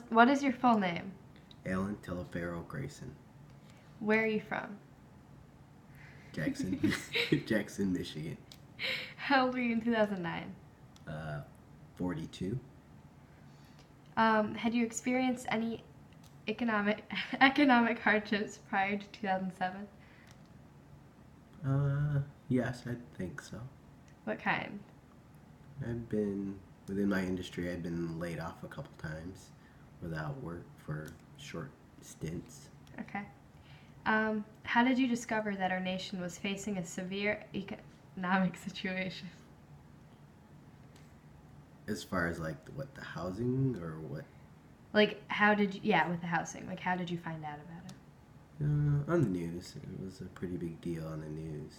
What is your full name? Alan Telefero Grayson. Where are you from? Jackson, Jackson, Michigan. How old were you in 2009? Uh, 42. Had you experienced any economic economic hardships prior to 2007? Yes, I think so. What kind? I've been within my industry. I've been laid off a couple times without work for short stints. Okay. How did you discover that our nation was facing a severe economic situation? As far as like what the housing or what Like, how did you, yeah, with the housing, like, how did you find out about it? on the news, it was a pretty big deal on the news.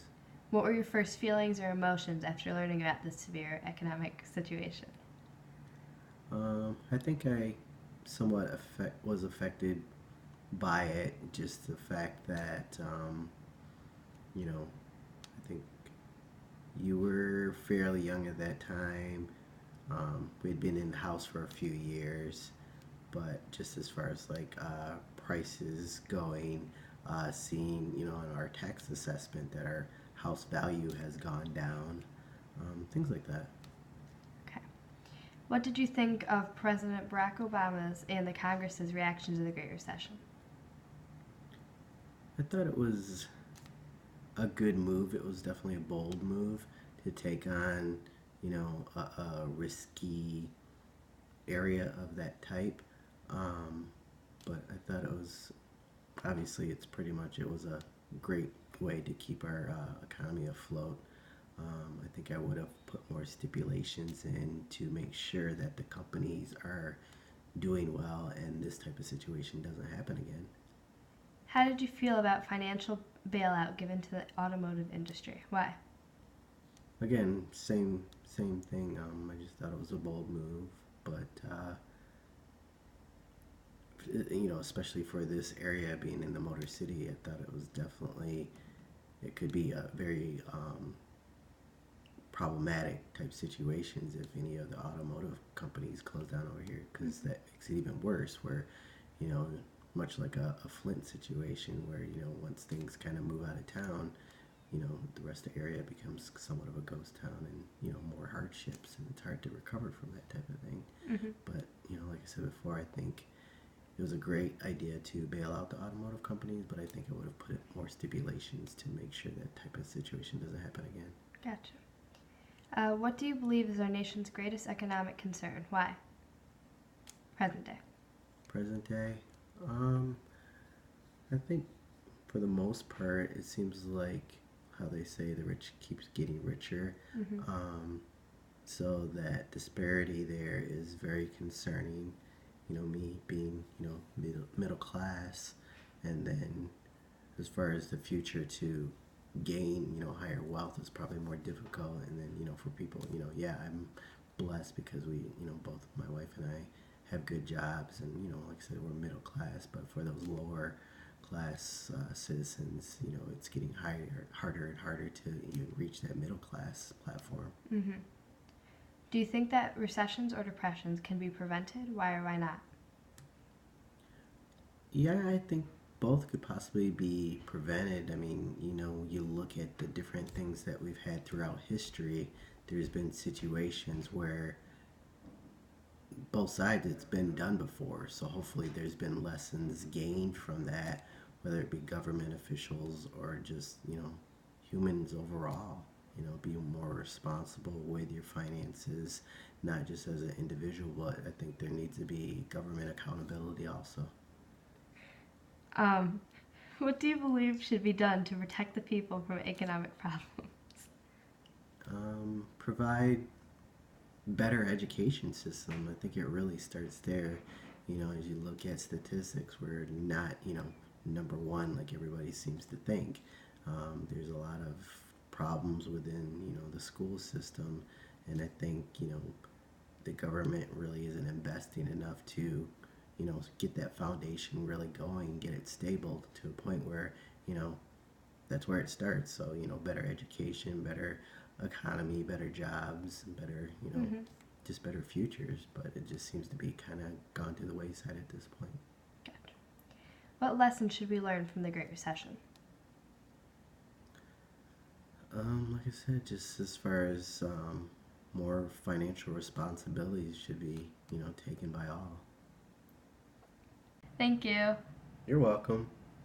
What were your first feelings or emotions after learning about this severe economic situation? I think I somewhat was affected by it. Just the fact that you know, I think you were fairly young at that time. We'd been in the house for a few years, but just as far as like prices going, seeing on our tax assessment that our house value has gone down, things like that. Okay. What did you think of President Barack Obama's and the Congress's reaction to the Great Recession? I thought it was a good move. It was definitely a bold move to take on, a risky area of that type. Um, but I thought it was obviously it was a great way to keep our economy afloat. I think I would have put more stipulations in to make sure that the companies are doing well and this type of situation doesn't happen again. How did you feel about financial bailout given to the automotive industry? Why? Again, same thing. I just thought it was a bold move, but especially for this area being in the Motor City, I thought it was definitely it could be a very problematic type situations if any of the automotive companies close down over here, because that makes it even worse. Where you know, much like a Flint situation, where once things kind of move out of town, the rest of the area becomes somewhat of a ghost town, and more hardships, and it's hard to recover from that type of thing. Mm-hmm. But like I said before, I think it was a great idea to bail out the automotive companies, but I think it would have put more stipulations to make sure that type of situation doesn't happen again. Gotcha. What do you believe is our nation's greatest economic concern? Why? Present day. Present day, I think for the most part, it seems like how they say the rich keeps getting richer. Mm-hmm. So that disparity there is very concerning. Me being middle class, and then as far as the future to gain higher wealth is probably more difficult. And then for people, yeah, I'm blessed because we both my wife and I have good jobs, and like I said, we're middle class. But for those lower class citizens, it's getting harder and harder to even reach that middle class platform. Mm-hmm. Do you think that recessions or depressions can be prevented? Why or why not? Yeah, I think both could possibly be prevented. I mean, you look at the different things that we've had throughout history, there's been situations where both sides it's been done before. So hopefully there's been lessons gained from that, whether it be government officials or just, humans overall. Be more responsible with your finances, not just as an individual, but I think there needs to be government accountability also. Um, what do you believe should be done to protect the people from economic problems? Provide better education system. I think it really starts there. As you look at statistics, we're not, number one like everybody seems to think. There's a lot of problems within, the school system, and I think, the government really isn't investing enough to, get that foundation really going, get it stable to a point where, that's where it starts. So, better education, better economy, better jobs, better, Mm-hmm. just better futures, but it just seems to be kind of gone to the wayside at this point. Gotcha. What lessons should we learn from the Great Recession? Like I said, just as far as more financial responsibilities should be, taken by all. Thank you. You're welcome.